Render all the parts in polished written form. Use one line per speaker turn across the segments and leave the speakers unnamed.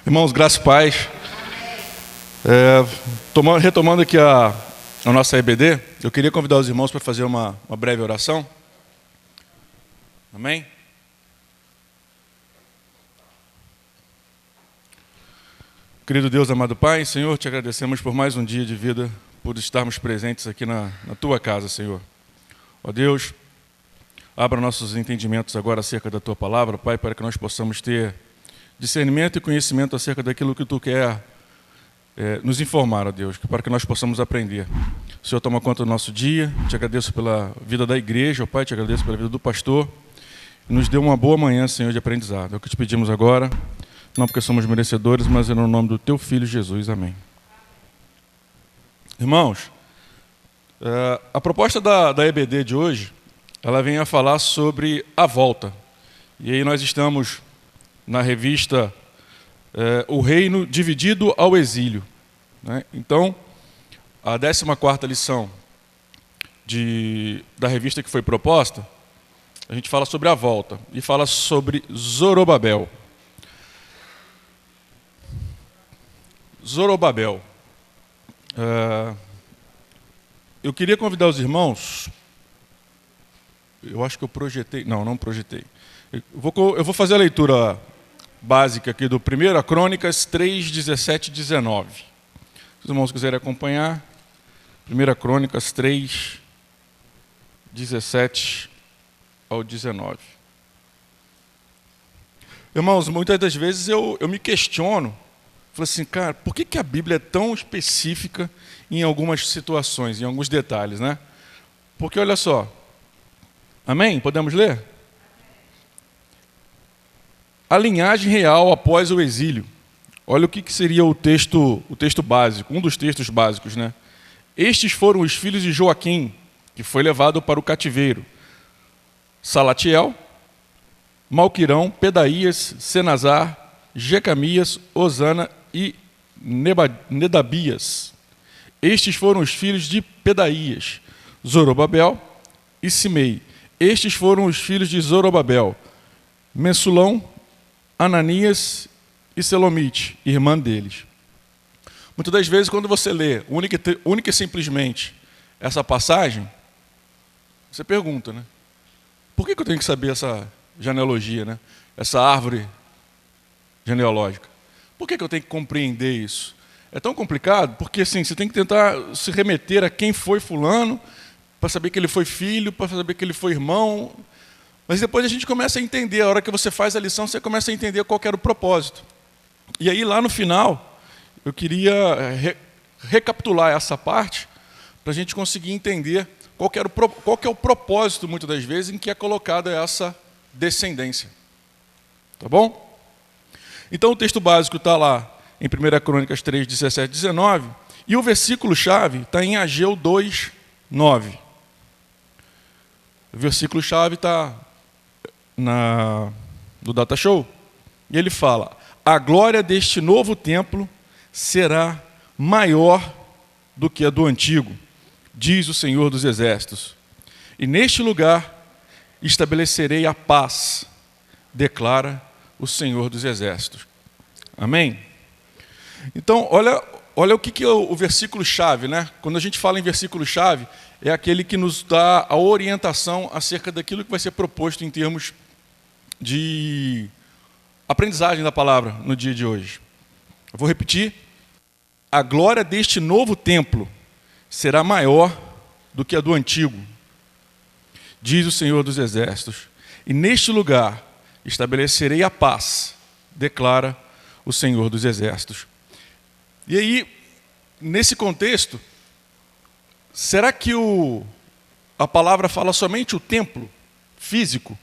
Irmãos, graça e paz. Retomando aqui a nossa EBD, eu queria convidar os irmãos para fazer uma breve oração. Amém? Querido Deus, amado Pai, Senhor, te agradecemos por mais um dia de vida, por estarmos presentes aqui na Tua casa, Senhor. Ó Deus, abra nossos entendimentos agora acerca da Tua palavra, Pai, para que nós possamos ter discernimento e conhecimento acerca daquilo que Tu quer nos informar, ó Deus, para que nós possamos aprender. O Senhor toma conta do nosso dia, te agradeço pela vida da igreja, ó Pai, te agradeço pela vida do pastor, e nos dê uma boa manhã, Senhor, de aprendizado. É o que te pedimos agora, não porque somos merecedores, mas é no nome do Teu Filho Jesus, amém. Irmãos, a proposta da EBD de hoje, ela vem a falar sobre a volta. E aí nós estamos na revista O Reino Dividido ao Exílio, né? Então, a 14ª lição da revista que foi proposta, a gente fala sobre a volta e fala sobre Zorobabel. Zorobabel. Eu queria convidar os irmãos, eu acho que eu projetei, não projetei. Eu vou fazer a leitura básica aqui do 1 Crônicas 3, 17 e 19. Se os irmãos quiserem acompanhar, 1 Crônicas 3, 17 ao 19. Irmãos, muitas das vezes eu me questiono, falo assim, cara, por que a Bíblia é tão específica em algumas situações, em alguns detalhes, né? Porque olha só, amém? Podemos ler? A linhagem real após o exílio. Olha o que seria o texto básico, um dos textos básicos, né? Estes foram os filhos de Joaquim, que foi levado para o cativeiro: Salatiel, Malquirão, Pedaías, Senazar, Jecamias, Osana e Nedabias. Estes foram os filhos de Pedaías: Zorobabel e Simei. Estes foram os filhos de Zorobabel: Mensulão, Ananias e Selomite, irmã deles. Muitas das vezes, quando você lê única e simplesmente essa passagem, você pergunta, né? Por que eu tenho que saber essa genealogia, né? Essa árvore genealógica? Por que eu tenho que compreender isso? É tão complicado porque assim, você tem que tentar se remeter a quem foi fulano, para saber que ele foi filho, para saber que ele foi irmão. Mas depois a gente começa a entender, a hora que você faz a lição, você começa a entender qual que era o propósito. E aí, lá no final, eu queria recapitular essa parte, para a gente conseguir entender qual que é o propósito, muitas das vezes, em que é colocada essa descendência. Tá bom? Então, o texto básico está lá em 1 Crônicas 3, 17 e 19, e o versículo-chave está em Ageu 2, 9. O versículo-chave está do Data Show, e ele fala: a glória deste novo templo será maior do que a do antigo, diz o Senhor dos Exércitos, e neste lugar estabelecerei a paz, declara o Senhor dos Exércitos. Amém? Então, olha o que é o versículo-chave, né? Quando a gente fala em versículo-chave, é aquele que nos dá a orientação acerca daquilo que vai ser proposto em termos de aprendizagem da palavra no dia de hoje. Eu vou repetir: a glória deste novo templo será maior do que a do antigo, diz o Senhor dos Exércitos, e neste lugar estabelecerei a paz, declara o Senhor dos Exércitos. E aí, nesse contexto, será que a palavra fala somente o templo físico?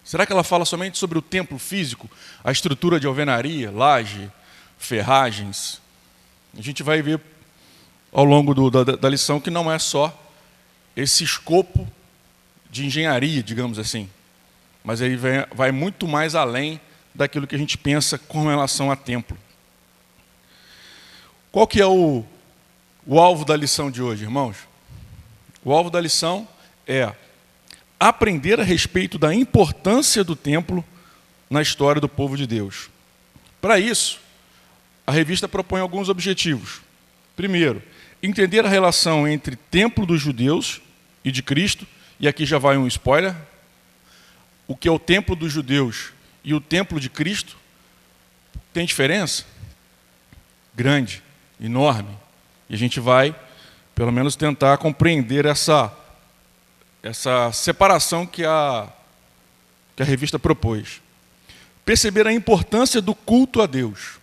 Será que ela fala somente sobre o templo físico, a estrutura de alvenaria, laje, ferragens? A gente vai ver ao longo da lição que não é só esse escopo de engenharia, digamos assim, mas aí vai muito mais além daquilo que a gente pensa com relação a templo. Qual que é o alvo da lição de hoje, irmãos? O alvo da lição é aprender a respeito da importância do templo na história do povo de Deus. Para isso, a revista propõe alguns objetivos. Primeiro, entender a relação entre templo dos judeus e de Cristo, e aqui já vai um spoiler, o que é o templo dos judeus e o templo de Cristo, tem diferença? Grande, enorme. E a gente vai, pelo menos, tentar compreender essa separação que a revista propôs. Perceber a importância do culto a Deus.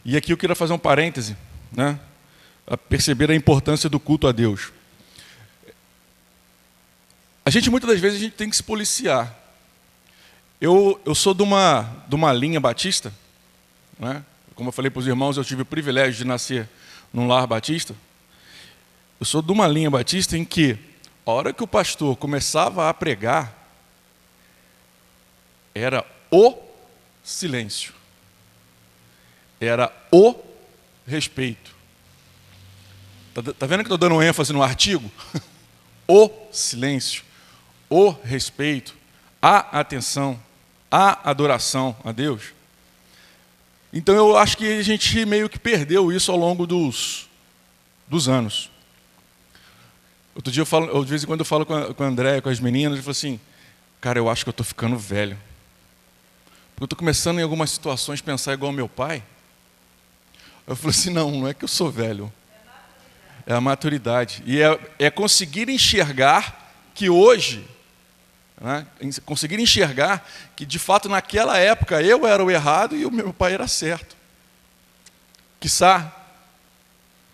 E aqui eu queria fazer um parêntese, né? A perceber a importância do culto a Deus. Muitas das vezes, a gente tem que se policiar. Eu sou de uma linha batista, né? Como eu falei para os irmãos, eu tive o privilégio de nascer num lar batista. Eu sou de uma linha batista em que, a hora que o pastor começava a pregar, era o silêncio. Era o respeito. Tá vendo que estou dando ênfase no artigo? O silêncio, o respeito, a atenção, a adoração a Deus. Então eu acho que a gente meio que perdeu isso ao longo dos anos. Outro dia de vez em quando eu falo com a Andréia, com as meninas, eu falo assim, cara, eu acho que eu estou ficando velho. Porque eu estou começando em algumas situações a pensar igual ao meu pai. Eu falei assim, não é que eu sou velho. É a maturidade. E é conseguir enxergar que hoje, né, conseguir enxergar que, de fato, naquela época, eu era o errado e o meu pai era certo. Quiçá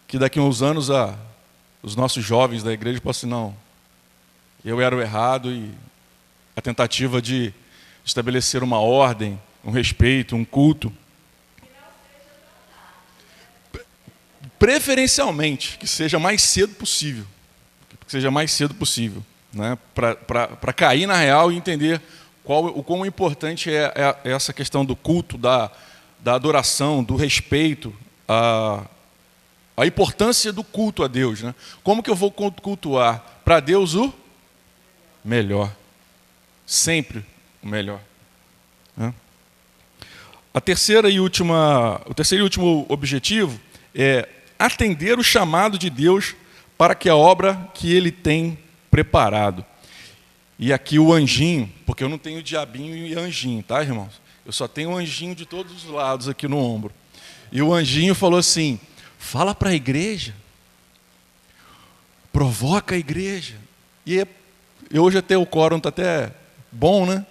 que daqui a uns anos os nossos jovens da igreja possam, não, eu era o errado e a tentativa de estabelecer uma ordem, um respeito, um culto. Preferencialmente, que seja mais cedo possível. Que seja mais cedo possível. Né? Para cair na real e entender o quão importante é essa questão do culto, da adoração, do respeito, a importância do culto a Deus. Né? Como que eu vou cultuar? Para Deus o melhor. Sempre o melhor. Né? O terceiro e último objetivo é atender o chamado de Deus para que a obra que Ele tem preparado. E aqui o anjinho, porque eu não tenho diabinho e anjinho, tá, irmãos? Eu só tenho um anjinho de todos os lados aqui no ombro. E o anjinho falou assim, fala para a igreja, provoca a igreja. E hoje até o quórum está até bom, né?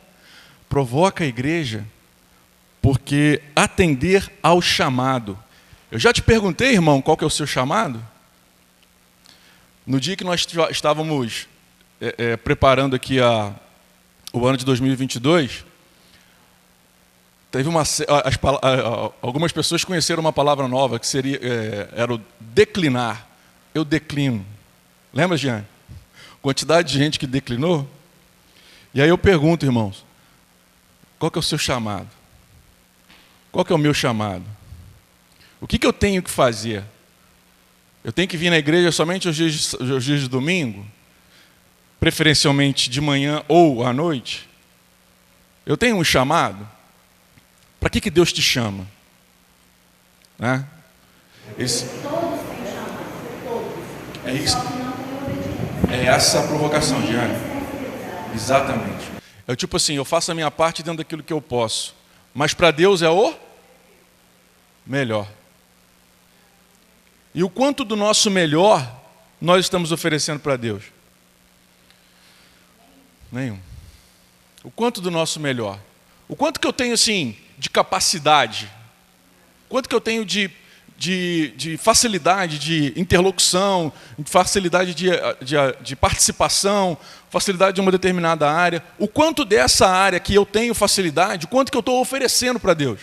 Provoca a igreja, porque atender ao chamado. Eu já te perguntei, irmão, qual que é o seu chamado? No dia que nós estávamos preparando aqui o ano de 2022, teve algumas pessoas conheceram uma palavra nova, que era o declinar. Eu declino. Lembra, Jean? Quantidade de gente que declinou. E aí eu pergunto, irmãos, qual que é o seu chamado? Qual que é o meu chamado? O que eu tenho que fazer? Eu tenho que vir na igreja somente aos dias de domingo? Preferencialmente de manhã ou à noite? Eu tenho um chamado? Para que Deus te chama? Né?
Todos têm chamado, todos.
É isso.
Só que não tem obediência.
É essa a provocação, Diane. Exatamente. É tipo assim, eu faço a minha parte dentro daquilo que eu posso. Mas para Deus é o melhor. E o quanto do nosso melhor nós estamos oferecendo para Deus? Nenhum. O quanto do nosso melhor? O quanto que eu tenho, assim, de capacidade? O quanto que eu tenho de facilidade de interlocução, de facilidade de participação, facilidade de uma determinada área? O quanto dessa área que eu tenho facilidade, o quanto que eu estou oferecendo para Deus?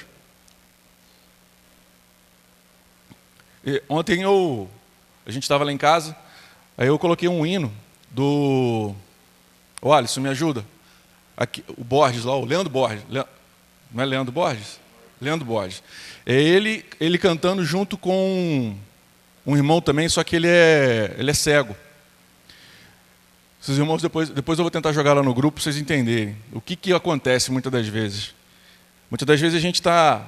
Ontem a gente estava lá em casa, aí eu coloquei um hino do... Ô Alisson, me ajuda. Aqui, o Borges lá, o Leandro Borges. Não é Leandro Borges? Leandro Borges. É ele cantando junto com um irmão também, só que ele é cego. Esses irmãos, depois eu vou tentar jogar lá no grupo para vocês entenderem. O que acontece muitas das vezes? Muitas das vezes a gente está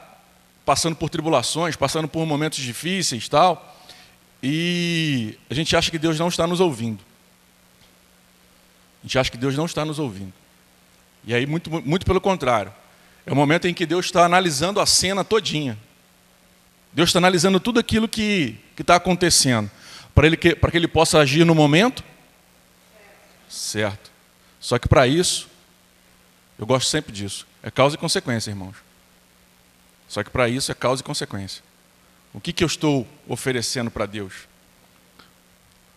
passando por tribulações, passando por momentos difíceis, tal, e a gente acha que Deus não está nos ouvindo. A gente acha que Deus não está nos ouvindo. E aí, muito pelo contrário. É o momento em que Deus está analisando a cena todinha. Deus está analisando tudo aquilo que está acontecendo, para que Ele possa agir no momento certo. Só que para isso, eu gosto sempre disso, é causa e consequência, irmãos. Só que para isso é causa e consequência. O que eu estou oferecendo para Deus?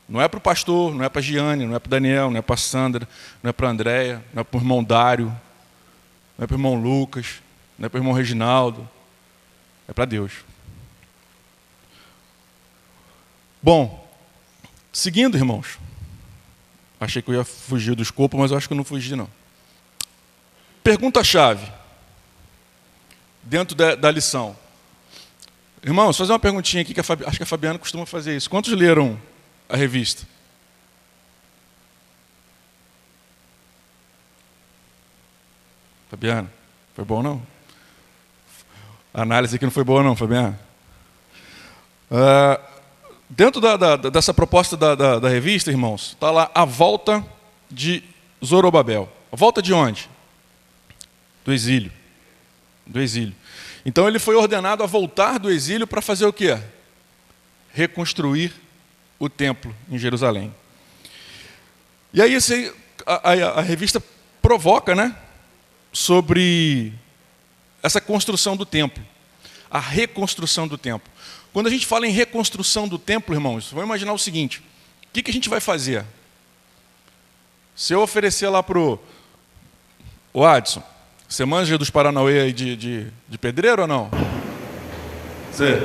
Não é para o pastor, não é para a Giane, não é para o Daniel, não é para a Sandra, não é para a Andréia, não é para o irmão Dário, não é para o irmão Lucas, não é para o irmão Reginaldo, é para Deus. Bom, seguindo, irmãos, achei que eu ia fugir do escopo, mas eu acho que eu não fugi, não. Pergunta-chave, dentro da lição. Irmãos, fazer uma perguntinha aqui, acho que a Fabiana costuma fazer isso. Quantos leram a revista? Fabiana, foi bom não? A análise aqui não foi boa não, Fabiana? Dentro dessa proposta da revista, irmãos, está lá a volta de Zorobabel. A volta de onde? Do exílio. Do exílio. Então ele foi ordenado a voltar do exílio para fazer o quê? Reconstruir o templo em Jerusalém. E aí a revista provoca, né, sobre essa construção do templo, a reconstrução do templo. Quando a gente fala em reconstrução do templo, irmãos, vamos imaginar o seguinte: o que a gente vai fazer? Se eu oferecer lá para o Adson, você manja dos Paranauê aí de pedreiro ou não? Você?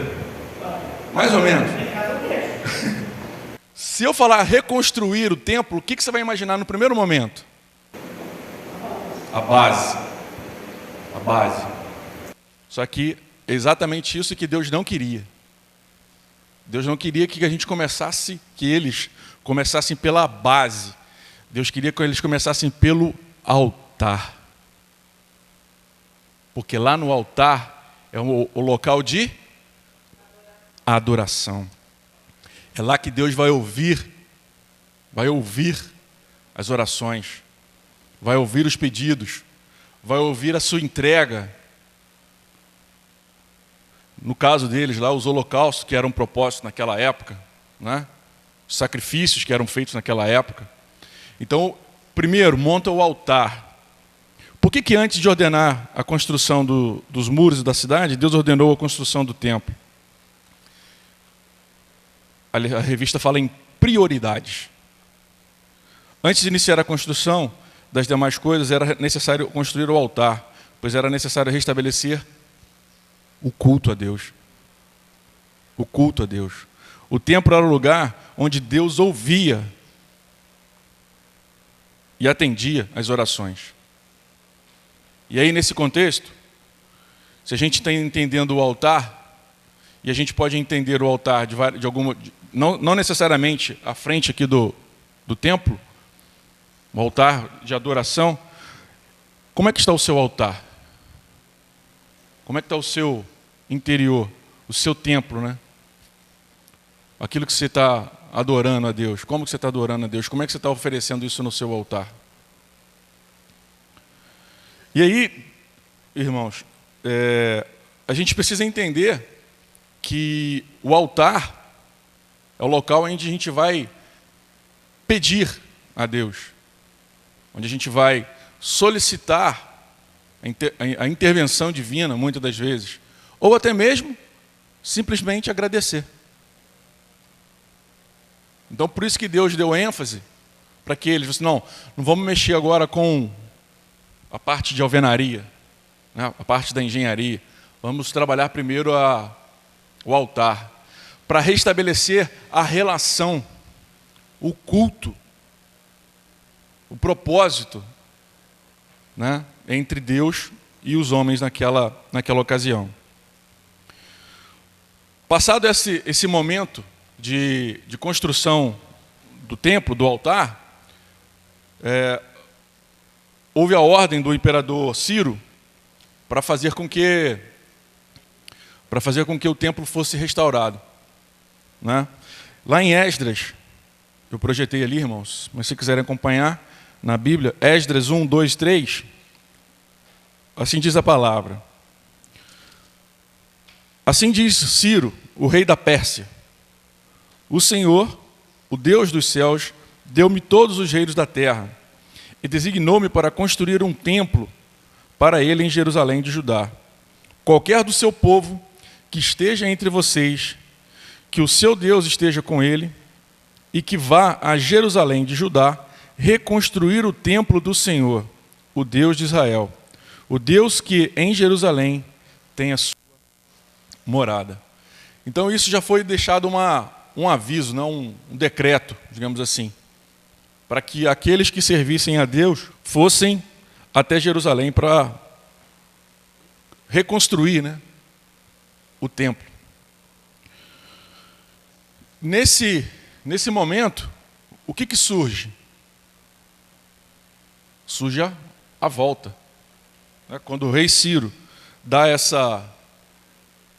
Mais ou menos. Se eu falar reconstruir o templo, o que você vai imaginar no primeiro momento? A base. A base. Só que é exatamente isso que Deus não queria. Deus não queria que eles começassem pela base. Deus queria que eles começassem pelo altar. Porque lá no altar é o local de adoração. É lá que Deus vai ouvir as orações, vai ouvir os pedidos, vai ouvir a sua entrega. No caso deles lá, os holocaustos que eram propostos naquela época, né? Os sacrifícios que eram feitos naquela época. Então, primeiro, monta o altar. Por que antes de ordenar a construção dos muros da cidade, Deus ordenou a construção do templo? A revista fala em prioridades. Antes de iniciar a construção das demais coisas, era necessário construir o altar, pois era necessário restabelecer o culto a Deus. O culto a Deus. O templo era o lugar onde Deus ouvia e atendia às orações. E aí, nesse contexto, se a gente está entendendo o altar, e a gente pode entender o altar não necessariamente à frente aqui do templo, um altar de adoração, como é que está o seu altar? Como é que está o seu interior, o seu templo, né? Aquilo que você está adorando a Deus, como que você está adorando a Deus, como é que você está oferecendo isso no seu altar? E aí, irmãos, a gente precisa entender que o altar é o local onde a gente vai pedir a Deus, onde a gente vai solicitar a intervenção divina, muitas das vezes, ou até mesmo simplesmente agradecer. Então, por isso que Deus deu ênfase para que eles dissessem, não vamos mexer agora com a parte de alvenaria, né, a parte da engenharia. Vamos trabalhar primeiro o altar, para restabelecer a relação, o culto, o propósito, né, entre Deus e os homens naquela ocasião. Passado esse momento de construção do templo, do altar, houve a ordem do imperador Ciro para fazer com que o templo fosse restaurado, né? Lá em Esdras, eu projetei ali, irmãos, mas se quiserem acompanhar na Bíblia, Esdras 1, 2, 3, assim diz a palavra. Assim diz Ciro, o rei da Pérsia: o Senhor, o Deus dos céus, deu-me todos os reinos da terra e designou-me para construir um templo para ele em Jerusalém de Judá. Qualquer do seu povo que esteja entre vocês, que o seu Deus esteja com ele e que vá a Jerusalém de Judá reconstruir o templo do Senhor, o Deus de Israel, o Deus que em Jerusalém tem a sua morada. Então isso já foi deixado um aviso, não um decreto, digamos assim, para que aqueles que servissem a Deus fossem até Jerusalém para reconstruir, né, o templo. Nesse momento, o que surge? Surge a volta. Quando o rei Ciro dá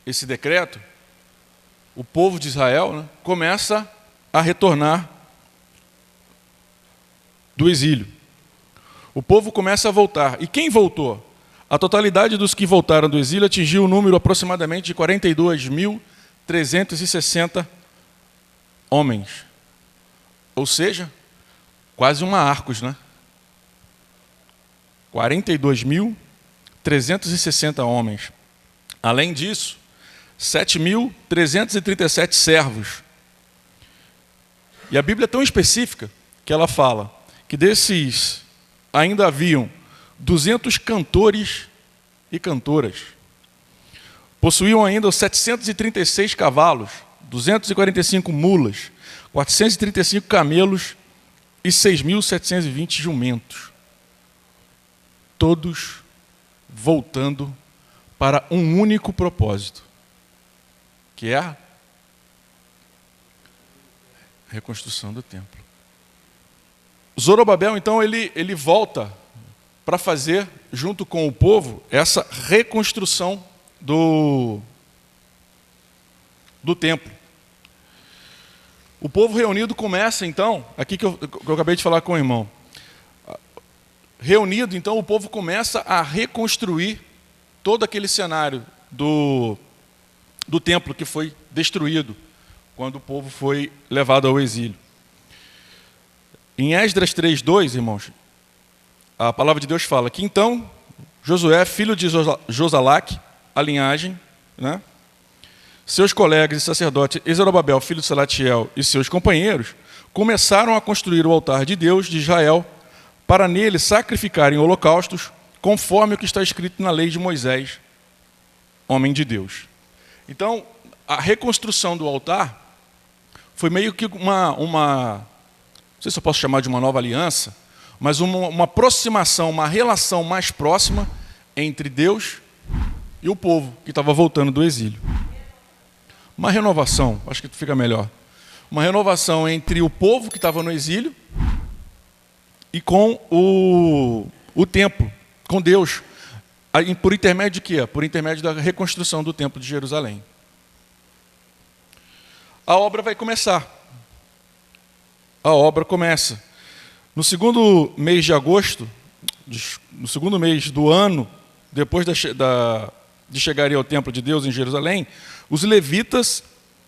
esse decreto, o povo de Israel, né, começa a retornar do exílio. O povo começa a voltar. E quem voltou? A totalidade dos que voltaram do exílio atingiu o número aproximadamente de 42.360 homens. Ou seja, quase uma Arcos, né? 42.360 homens. Além disso, 7.337 servos. E a Bíblia é tão específica que ela fala que desses ainda haviam 200 cantores e cantoras. Possuíam ainda 736 cavalos, 245 mulas, 435 camelos e 6.720 jumentos. Todos voltando para um único propósito, que é a reconstrução do templo. Zorobabel, então, ele volta para fazer, junto com o povo, essa reconstrução do templo. O povo reunido começa, então, aqui que eu acabei de falar com o irmão. Reunido, então, o povo começa a reconstruir todo aquele cenário do templo que foi destruído quando o povo foi levado ao exílio. Em Esdras 3:2, irmãos, a palavra de Deus fala que então Josué, filho de Josalaque, a linhagem, né, seus colegas e sacerdotes, e Zorobabel, filho de Salatiel, e seus companheiros, começaram a construir o altar de Deus de Israel, para nele sacrificarem holocaustos, conforme o que está escrito na lei de Moisés, homem de Deus. Então, a reconstrução do altar foi meio que não sei se eu posso chamar de uma nova aliança, mas uma aproximação, uma relação mais próxima entre Deus e o povo que estava voltando do exílio. Uma renovação, acho que fica melhor. Uma renovação entre o povo que estava no exílio e com o templo, com Deus. Por intermédio de quê? Por intermédio da reconstrução do templo de Jerusalém. A obra vai começar. A obra começa. No segundo mês de agosto, no segundo mês do ano, depois de chegarem ao templo de Deus em Jerusalém, os levitas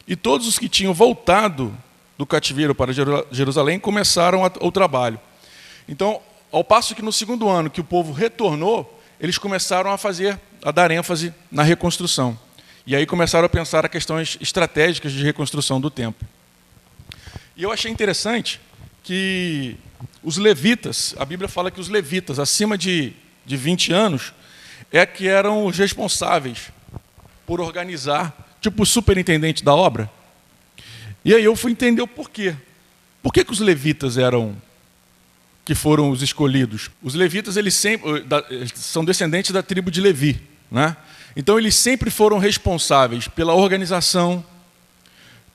e todos os que tinham voltado do cativeiro para Jerusalém começaram o trabalho. Então, ao passo que no segundo ano que o povo retornou, eles começaram a dar ênfase na reconstrução. E aí começaram a pensar a questões estratégicas de reconstrução do templo. E eu achei interessante que os levitas, a Bíblia fala que os levitas acima de 20 anos que eram os responsáveis por organizar, tipo o superintendente da obra. E aí eu fui entender o porquê. Por que os levitas que foram os escolhidos? Os levitas eles são descendentes da tribo de Levi, né? Então eles sempre foram responsáveis pela organização,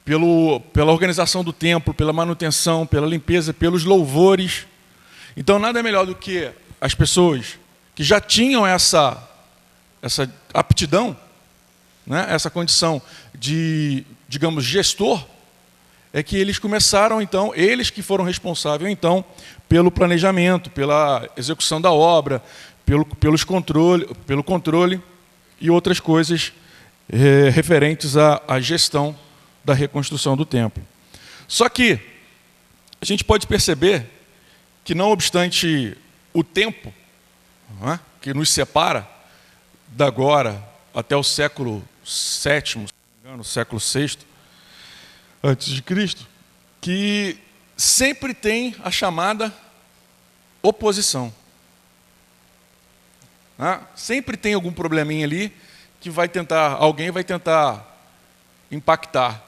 pela organização do templo, pela manutenção, pela limpeza, pelos louvores. Então nada melhor do que as pessoas que já tinham essa aptidão, né, essa condição de, digamos, gestor, é que eles começaram, então, eles que foram responsáveis, então, pelo planejamento, pela execução da obra, pelo controle e outras coisas referentes à gestão da reconstrução do templo. Só que a gente pode perceber que, não obstante o tempo, não é, que nos separa da agora até o século VII, se não me engano, século VI, antes de Cristo, que sempre tem a chamada oposição. Sempre tem algum probleminha ali que alguém vai tentar impactar.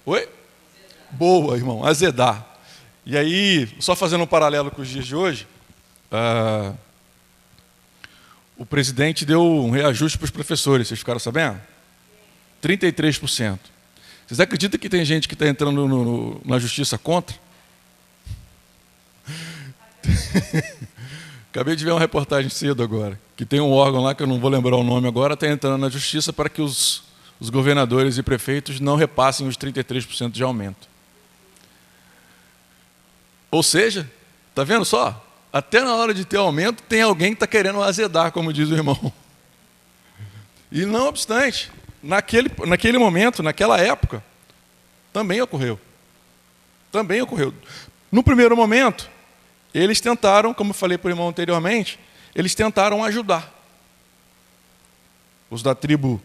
Oi? Boa, irmão, azedar. E aí, só fazendo um paralelo com os dias de hoje, o presidente deu um reajuste para os professores, vocês ficaram sabendo? 33%. Vocês acreditam que tem gente que está entrando na justiça contra? Acabei de ver uma reportagem cedo agora, que tem um órgão lá, que eu não vou lembrar o nome agora, está entrando na justiça para que os governadores e prefeitos não repassem os 33% de aumento. Ou seja, está vendo só? Até na hora de ter aumento, tem alguém que está querendo azedar, como diz o irmão. E não obstante, naquele momento, naquela época, também ocorreu. Também ocorreu. No primeiro momento, eles tentaram, como eu falei para o irmão anteriormente, eles tentaram ajudar. Os da tribo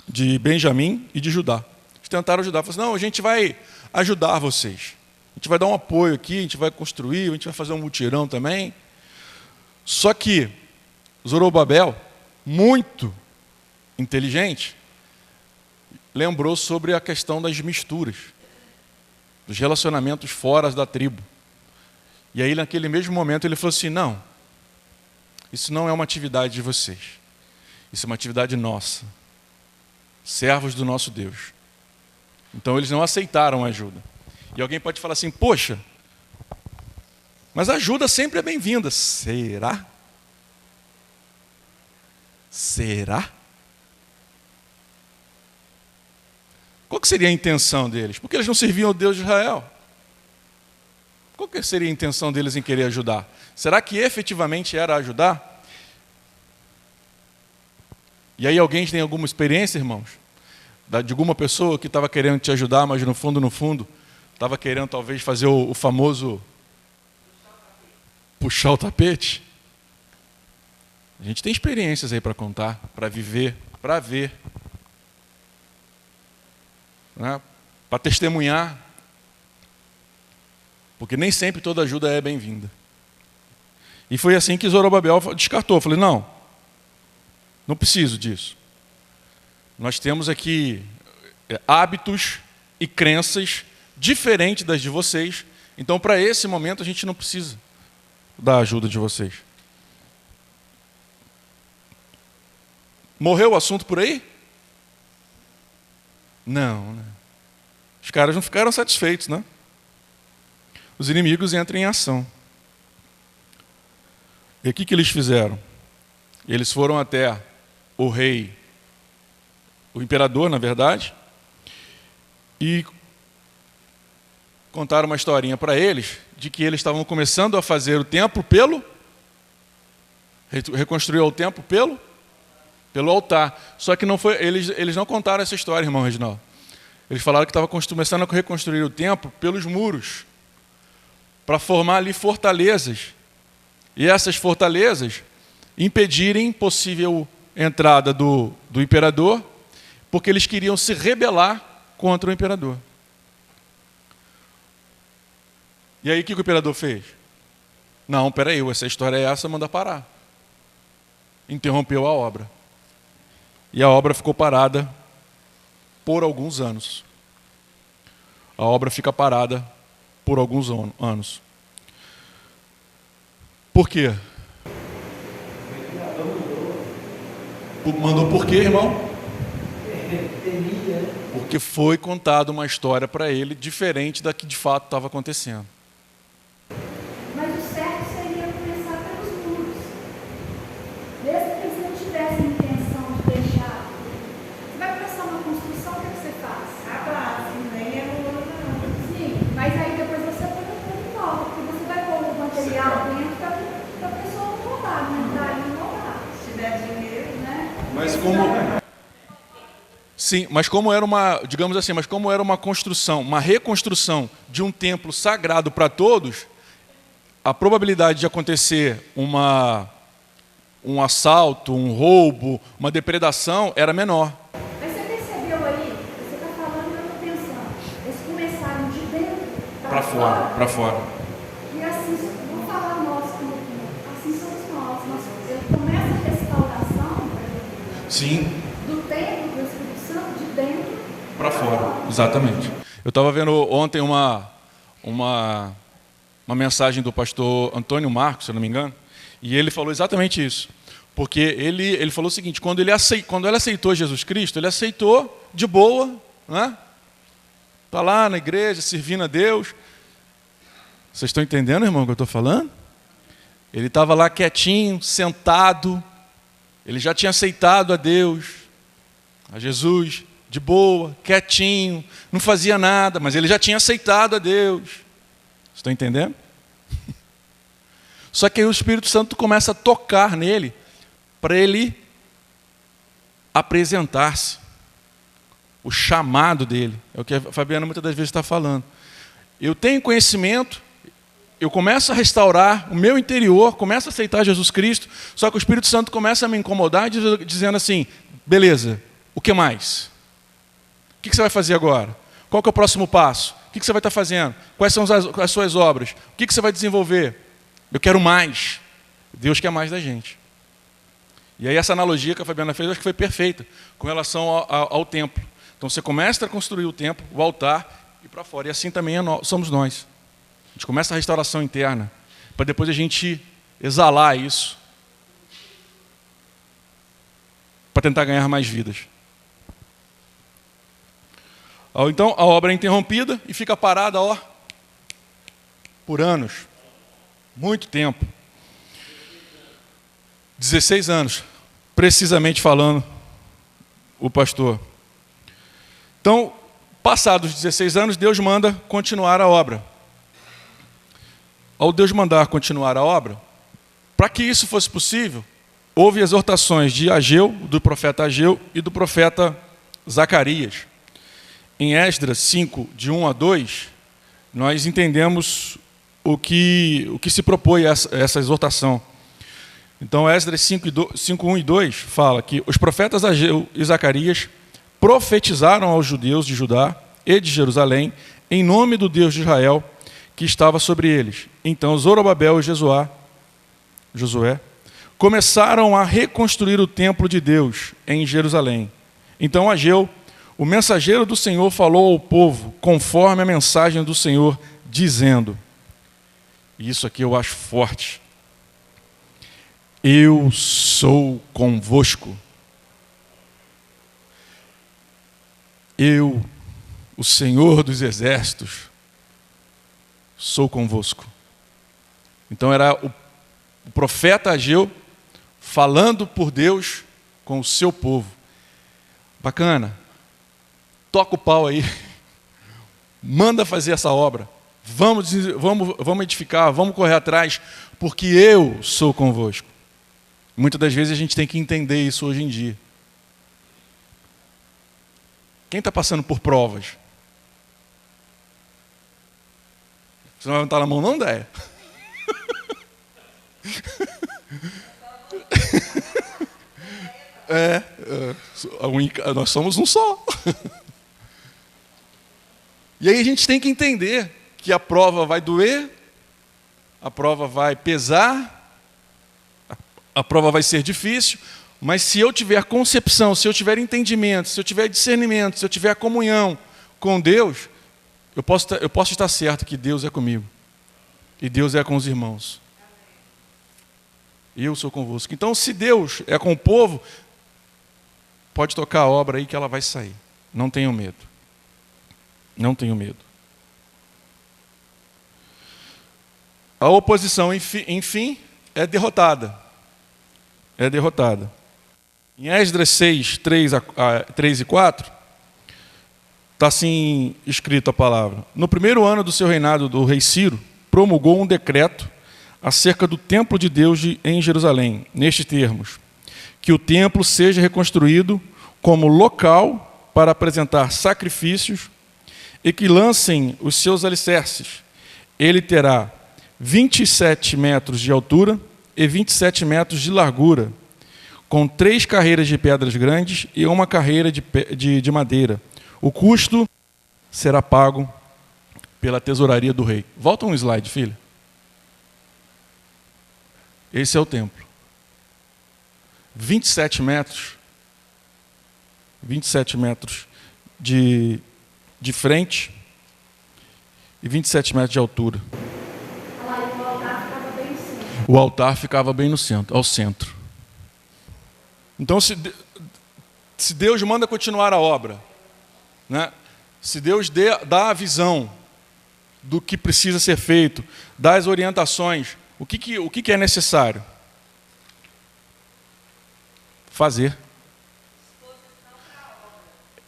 de Benjamim e de Judá. Eles tentaram ajudar. Falaram assim, não, a gente vai ajudar vocês. A gente vai dar um apoio aqui, a gente vai construir, a gente vai fazer um mutirão também. Só que Zorobabel, muito inteligente, lembrou sobre a questão das misturas, dos relacionamentos fora da tribo. E aí, naquele mesmo momento, ele falou assim, não, isso não é uma atividade de vocês. Isso é uma atividade nossa. Servos do nosso Deus. Então, eles não aceitaram a ajuda. E alguém pode falar assim, poxa, mas a ajuda sempre é bem-vinda. Será? Será? Qual que seria a intenção deles? Porque eles não serviam ao Deus de Israel. Qual que seria a intenção deles em querer ajudar? Será que efetivamente era ajudar? E aí alguém tem alguma experiência, irmãos? De alguma pessoa que estava querendo te ajudar, mas no fundo, estava querendo talvez fazer o famoso puxar o tapete? A gente tem experiências aí para contar, para viver, para ver, né? Para testemunhar. Porque nem sempre toda ajuda é bem-vinda. E foi assim que Zorobabel descartou. Falei, não preciso disso. Nós temos aqui hábitos e crenças diferentes das de vocês. Então, para esse momento, a gente não precisa da ajuda de vocês. Morreu o assunto por aí? Não, né? Os caras não ficaram satisfeitos, né? Os inimigos entram em ação. E o que eles fizeram? Eles foram até o rei, o imperador, na verdade, e contaram uma historinha para eles de que eles estavam começando a fazer o templo reconstruir o templo pelo altar. Só que não foi, eles não contaram essa história, irmão Reginaldo. Eles falaram que estavam começando a reconstruir o templo pelos muros, para formar ali fortalezas. E essas fortalezas impedirem possível entrada do imperador, porque eles queriam se rebelar contra o imperador. E aí o que o imperador fez? Não, peraí, essa história é essa, manda parar. Interrompeu a obra. E a obra ficou parada por alguns anos. A obra fica parada por alguns anos. Por quê? Mandou por quê, irmão? Porque foi contada uma história para ele diferente da que de fato estava acontecendo.
Mas o certo seria começar pelos muros. Mesmo que eles não
Sim, mas como era uma, digamos assim, mas como era uma construção, uma reconstrução de um templo sagrado para todos, a probabilidade de acontecer um assalto, um roubo, uma depredação era menor.
Mas você percebeu aí? Você está falando e eu estou pensando. Eles começaram de dentro
Para fora, para fora.
E assim, vamos falar nós como assim somos nós. Ele começa a restauração
Sim,
do templo do Espírito Santo de dentro
para fora, exatamente. Eu estava vendo ontem uma mensagem do pastor Antônio Marcos, se eu não me engano, e ele falou exatamente isso. Porque ele falou o seguinte, quando ele aceitou Jesus Cristo, ele aceitou de boa, né? Está lá na igreja, servindo a Deus. Vocês estão entendendo, irmão, o que eu estou falando? Ele estava lá quietinho, sentado, ele já tinha aceitado a Deus, a Jesus, de boa, quietinho, não fazia nada, mas ele já tinha aceitado a Deus. Estão entendendo? Só que aí o Espírito Santo começa a tocar nele para ele apresentar-se. O chamado dele. É o que a Fabiana muitas das vezes está falando. Eu tenho conhecimento, eu começo a restaurar o meu interior, começo a aceitar Jesus Cristo, só que o Espírito Santo começa a me incomodar dizendo assim, beleza, o que mais? O que você vai fazer agora? Qual que é o próximo passo? O que você vai estar fazendo? Quais são as suas obras? O que você vai desenvolver? Eu quero mais. Deus quer mais da gente. E aí essa analogia que a Fabiana fez, acho que foi perfeita, com relação ao templo. Então você começa a construir o templo, o altar, e para fora. E assim também somos nós. A gente começa a restauração interna, para depois a gente exalar isso, para tentar ganhar mais vidas. Então a obra é interrompida e fica parada, por anos. Muito tempo. 16 anos, precisamente falando, o pastor. Então, passados 16 anos, Deus manda continuar a obra. Ao Deus mandar continuar a obra, para que isso fosse possível, houve exortações de Ageu, do profeta Ageu, e do profeta Zacarias. Em Esdras 5, de 1 a 2, nós entendemos o que se propõe essa exortação. Então, Esdras 5, 1 e 2 fala que os profetas Ageu e Zacarias profetizaram aos judeus de Judá e de Jerusalém em nome do Deus de Israel que estava sobre eles. Então, Zorobabel e Josué começaram a reconstruir o templo de Deus em Jerusalém. Então, Ageu, o mensageiro do Senhor, falou ao povo conforme a mensagem do Senhor, dizendo, e isso aqui eu acho forte, eu sou convosco. Eu, o Senhor dos exércitos, sou convosco. Então era o profeta Ageu falando por Deus com o seu povo. Bacana. Toca o pau aí. Manda fazer essa obra. Vamos edificar, vamos correr atrás, porque eu sou convosco. Muitas das vezes a gente tem que entender isso hoje em dia. Quem está passando por provas? Você não vai levantar a mão não, Déia? Nós somos um só. E aí a gente tem que entender que a prova vai doer, a prova vai pesar, a prova vai ser difícil, mas se eu tiver concepção, se eu tiver entendimento, se eu tiver discernimento, se eu tiver comunhão com Deus, eu posso estar certo que Deus é comigo. E Deus é com os irmãos. Eu sou convosco. Então, se Deus é com o povo, pode tocar a obra aí que ela vai sair. Não tenham medo. Não tenham medo. A oposição, enfim, é derrotada. É derrotada. Em Esdras 6, 3 e 4, está assim escrito a palavra. No primeiro ano do seu reinado do rei Ciro, promulgou um decreto acerca do templo de Deus em Jerusalém, nestes termos: que o templo seja reconstruído como local para apresentar sacrifícios e que lancem os seus alicerces. Ele terá 27 metros de altura e 27 metros de largura, com 3 carreiras de pedras grandes e uma carreira de madeira. O custo será pago pela tesouraria do rei. Volta um slide, filho. Esse é o templo. 27 metros. 27 metros de frente e 27 metros de altura. O altar ficava bem no centro, ao centro. Então, se Deus manda continuar a obra, né? Se Deus dá a visão do que precisa ser feito, dá as orientações, o que é necessário? Fazer.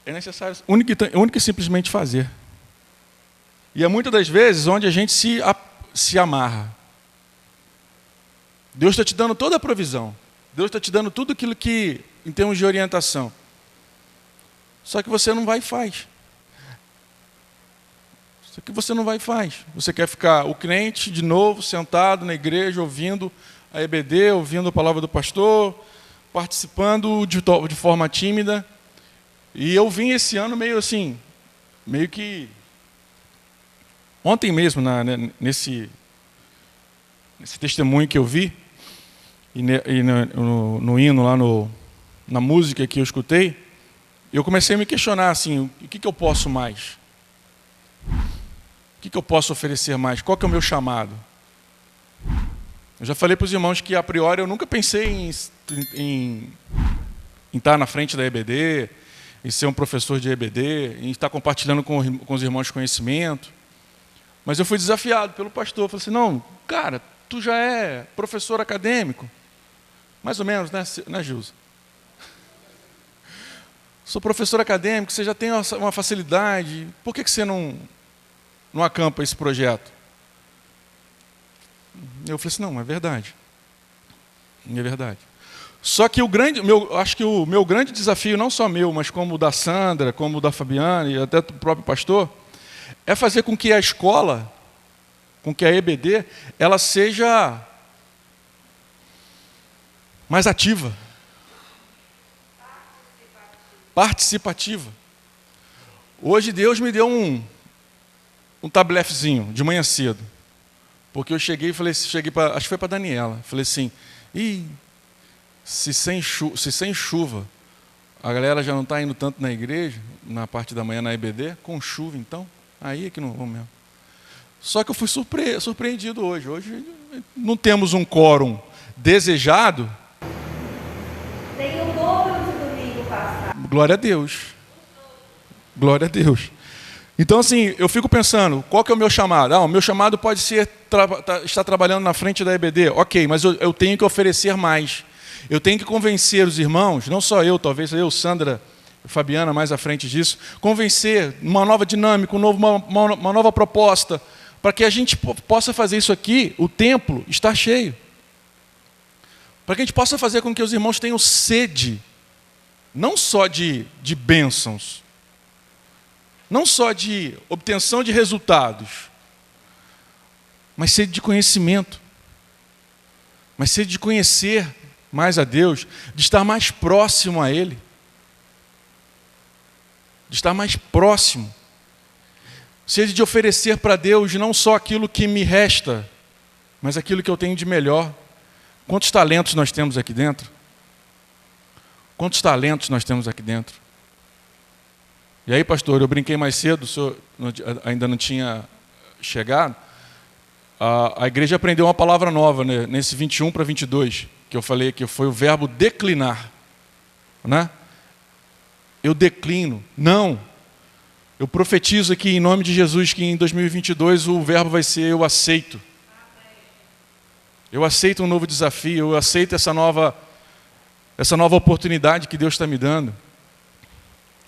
É necessário, única e simplesmente fazer. E é muitas das vezes onde a gente se amarra. Deus está te dando toda a provisão. Deus está te dando tudo aquilo que, em termos de orientação. Só que você não vai e faz. Só que você não vai e faz. Você quer ficar o crente de novo, sentado na igreja, ouvindo a EBD, ouvindo a palavra do pastor, participando de forma tímida. E eu vim esse ano meio assim, meio que... Ontem mesmo, nesse testemunho que eu vi, e no hino lá, na música que eu escutei, eu comecei a me questionar assim, o que eu posso mais? O que eu posso oferecer mais? Qual que é o meu chamado? Eu já falei para os irmãos que, a priori, eu nunca pensei em estar na frente da EBD, em ser um professor de EBD, em estar compartilhando com os irmãos conhecimento. Mas eu fui desafiado pelo pastor. Eu falei assim, não, cara, tu já é professor acadêmico. Mais ou menos, né, Gilson? Sou professor acadêmico, você já tem uma facilidade. Por que você não acampa esse projeto? Eu falei assim, não, é verdade. É verdade. Só que acho que o meu grande desafio, não só meu, mas como o da Sandra, como o da Fabiana e até do próprio pastor, é fazer com que a escola, com que a EBD, ela seja mais ativa. Participativa. Hoje Deus me deu um tabletezinho de manhã cedo. Porque eu cheguei e falei, acho que foi para a Daniela. Falei assim, se sem chuva, a galera já não está indo tanto na igreja, na parte da manhã na EBD, com chuva então, aí é que não vamos mesmo. Só que eu fui surpreendido hoje. Hoje não temos um quórum desejado.
Tem o dobro de domingo passado.
Glória a Deus. Glória a Deus. Então, assim, eu fico pensando, qual que é o meu chamado? O meu chamado pode ser estar trabalhando na frente da EBD. Ok, mas eu tenho que oferecer mais. Eu tenho que convencer os irmãos, não só eu, talvez eu, Sandra, Fabiana, mais à frente disso, convencer uma nova dinâmica, uma nova proposta, para que a gente possa fazer isso aqui, o templo estar cheio. Para que a gente possa fazer com que os irmãos tenham sede, não só de bênçãos, não só de obtenção de resultados, mas sede de conhecimento, mas sede de conhecer mais a Deus, de estar mais próximo a Ele, de estar mais próximo, sede de oferecer para Deus não só aquilo que me resta, mas aquilo que eu tenho de melhor. Quantos talentos nós temos aqui dentro? Quantos talentos nós temos aqui dentro? E aí, pastor, eu brinquei mais cedo, o senhor ainda não tinha chegado. A igreja aprendeu uma palavra nova, né, nesse 21 para 22, que eu falei que foi o verbo declinar. Né? Eu declino. Não. Eu profetizo aqui em nome de Jesus que em 2022 o verbo vai ser eu aceito. Eu aceito um novo desafio, eu aceito essa nova oportunidade que Deus está me dando.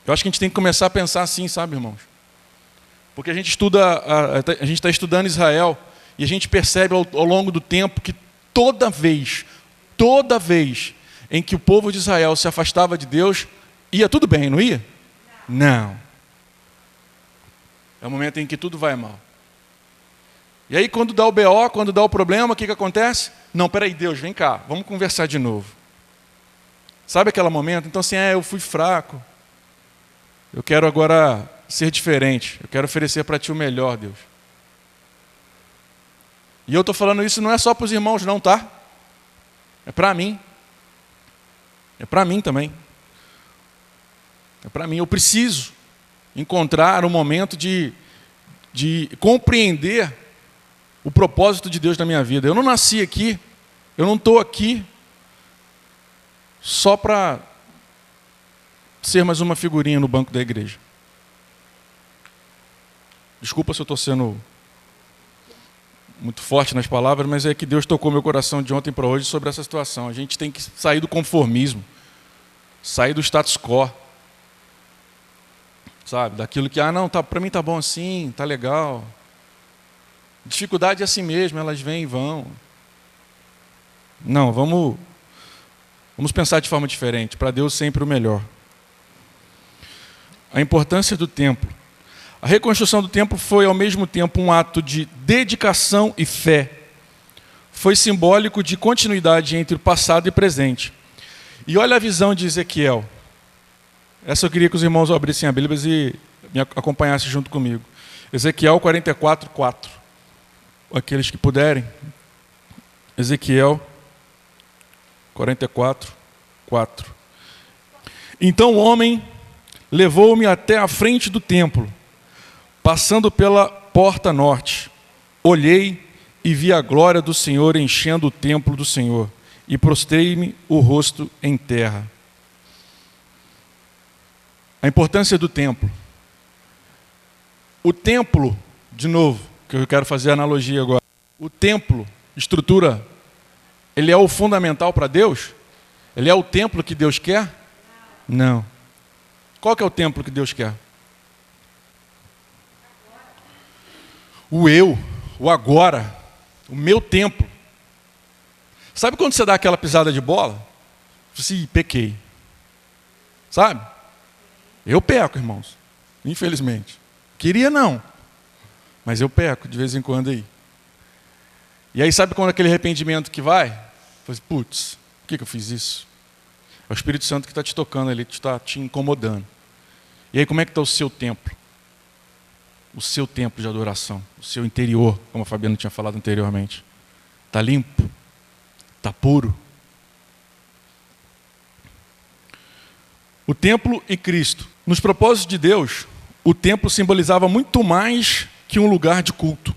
Eu acho que a gente tem que começar a pensar assim, sabe, irmãos? Porque a gente está estudando Israel e a gente percebe ao longo do tempo que toda vez em que o povo de Israel se afastava de Deus, ia tudo bem, não ia? Não. É o momento em que tudo vai mal. E aí quando dá o BO, quando dá o problema, o que acontece? Não, peraí, Deus, vem cá, vamos conversar de novo. Sabe aquele momento? Então assim, eu fui fraco. Eu quero agora ser diferente. Eu quero oferecer para Ti o melhor, Deus. E eu estou falando isso não é só para os irmãos não, tá? É para mim. É para mim também. É para mim. Eu preciso encontrar um momento de compreender o propósito de Deus na minha vida. Eu não nasci aqui, eu não estou aqui só para ser mais uma figurinha no banco da igreja. Desculpa se eu estou sendo muito forte nas palavras, mas é que Deus tocou meu coração de ontem para hoje sobre essa situação. A gente tem que sair do conformismo, sair do status quo, sabe? Daquilo que, não, tá, para mim tá bom assim, tá legal. Dificuldade é assim mesmo, elas vêm e vão. Não, vamos pensar de forma diferente, para Deus sempre o melhor. A importância do templo. A reconstrução do templo foi ao mesmo tempo um ato de dedicação e fé. Foi simbólico de continuidade entre o passado e o presente. E olha a visão de Ezequiel. Essa eu queria que os irmãos abrissem a Bíblia e me acompanhassem junto comigo. Ezequiel 44, 4. Aqueles que puderem. Ezequiel 44, 4. Então o homem levou-me até a frente do templo, passando pela porta norte. Olhei e vi a glória do Senhor enchendo o templo do Senhor, e prostrei-me o rosto em terra. A importância do templo. O templo, de novo, que eu quero fazer a analogia agora. O templo, estrutura, ele é o fundamental para Deus? Ele é o templo que Deus quer? Não. Qual que é o templo que Deus quer? O eu, o agora, o meu templo. Sabe quando você dá aquela pisada de bola? Você pequei. Sabe? Eu peco, irmãos. Infelizmente. Queria não. Mas eu peco de vez em quando aí. E aí sabe quando aquele arrependimento que vai? Putz, por que eu fiz isso? É o Espírito Santo que está te tocando ali, que está te incomodando. E aí como é que está o seu templo? O seu templo de adoração, o seu interior, como a Fabiana tinha falado anteriormente. Está limpo? Está puro? O templo e Cristo. Nos propósitos de Deus, o templo simbolizava muito mais que um lugar de culto.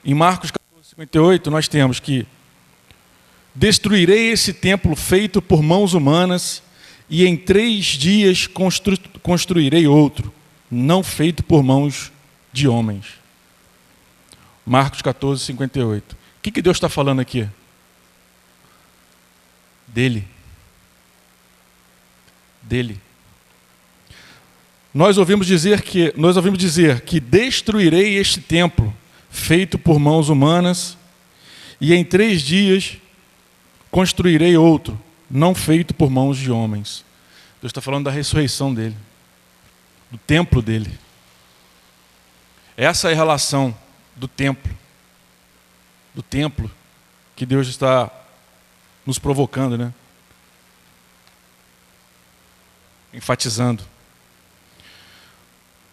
Em Marcos 14:58, nós temos que destruirei esse templo feito por mãos humanas e em 3 dias construirei outro, não feito por mãos de homens. Marcos 14:58. O que Deus está falando aqui? Dele. Nós ouvimos dizer que destruirei este templo feito por mãos humanas e em 3 dias construirei outro, não feito por mãos de homens. Deus está falando da ressurreição dele, do templo dele. Essa é a relação do templo que Deus está nos provocando, né? Enfatizando.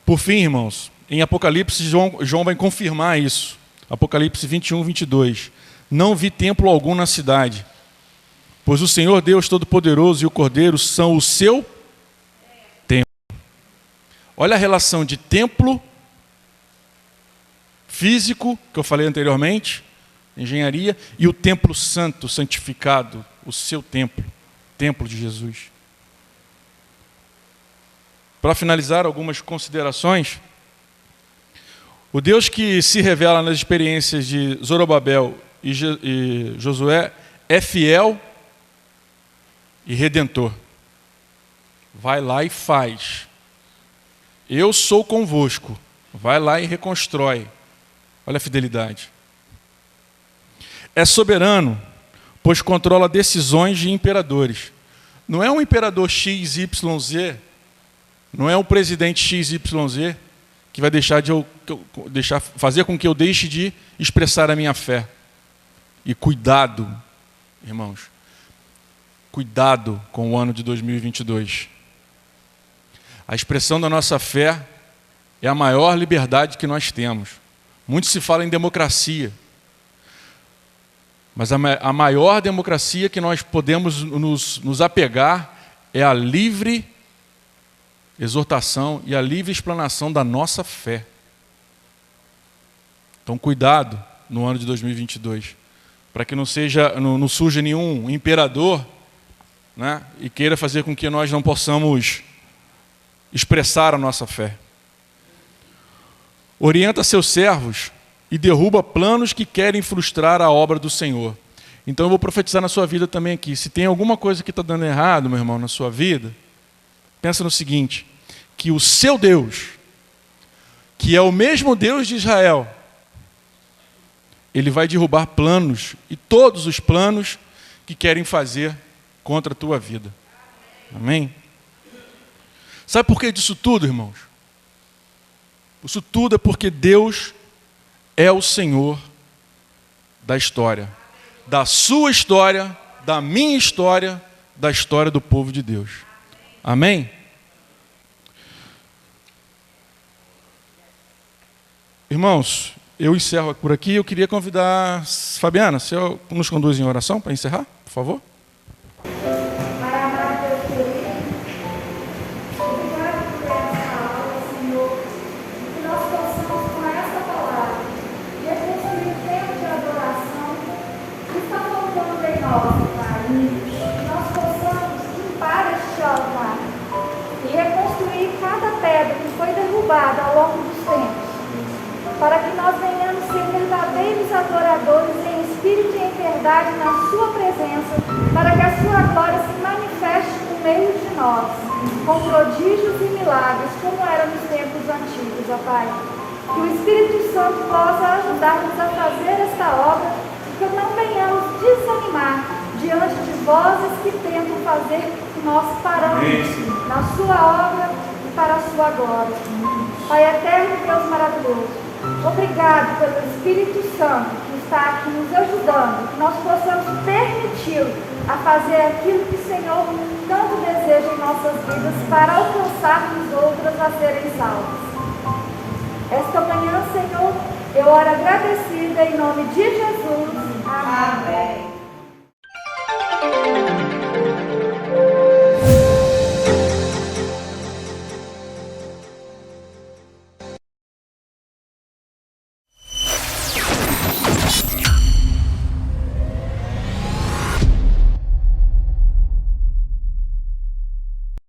Por fim, irmãos, em Apocalipse, João vai confirmar isso. Apocalipse 21:22. Não vi templo algum na cidade, pois o Senhor Deus Todo-Poderoso e o Cordeiro são o seu templo. Olha a relação de templo físico, que eu falei anteriormente, engenharia, e o templo santo, santificado, o seu templo, o templo de Jesus. Para finalizar, algumas considerações. O Deus que se revela nas experiências de Zorobabel e Josué é fiel e redentor. Vai lá e faz. Eu sou convosco. Vai lá e reconstrói. Olha a fidelidade. É soberano, pois controla decisões de imperadores. Não é um imperador X, Y, Z Não é um presidente XYZ que vai fazer com que eu deixe de expressar a minha fé. E cuidado, irmãos, cuidado com o ano de 2022. A expressão da nossa fé é a maior liberdade que nós temos. Muito se fala em democracia, mas a maior democracia que nós podemos nos apegar é a livre exortação e a livre explanação da nossa fé. Então, cuidado no ano de 2022, para que não surja nenhum imperador, né, e queira fazer com que nós não possamos expressar a nossa fé. Orienta seus servos e derruba planos que querem frustrar a obra do Senhor. Então eu vou profetizar na sua vida também aqui. Se tem alguma coisa que está dando errado, meu irmão, na sua vida, pensa no seguinte, que o seu Deus, que é o mesmo Deus de Israel, Ele vai derrubar planos, e todos os planos que querem fazer contra a tua vida. Amém? Sabe por que disso tudo, irmãos? Isso tudo é porque Deus é o Senhor da história. Da sua história, da minha história, da história do povo de Deus. Amém? Irmãos, eu encerro por aqui. Eu queria convidar Fabiana, você nos conduz em oração para encerrar, por favor?
Nós possamos limpar este altar e reconstruir cada pedra que foi derrubada ao longo dos tempos, para que nós venhamos ser verdadeiros adoradores em espírito e em verdade na sua presença, para que a sua glória se manifeste no meio de nós, com prodígios e milagres, como era nos tempos antigos, ó Pai. Que o Espírito Santo possa ajudar-nos a fazer esta obra e que não venhamos desanimar diante de vozes que tentam fazer que nós paramos na sua obra e para a sua glória. Pai eterno e Deus maravilhoso, obrigado pelo Espírito Santo que está aqui nos ajudando, que nós possamos permiti-lo a fazer aquilo que o Senhor tanto deseja em nossas vidas para alcançarmos outras a serem salvas. Esta manhã, Senhor, eu oro agradecida em nome de Jesus.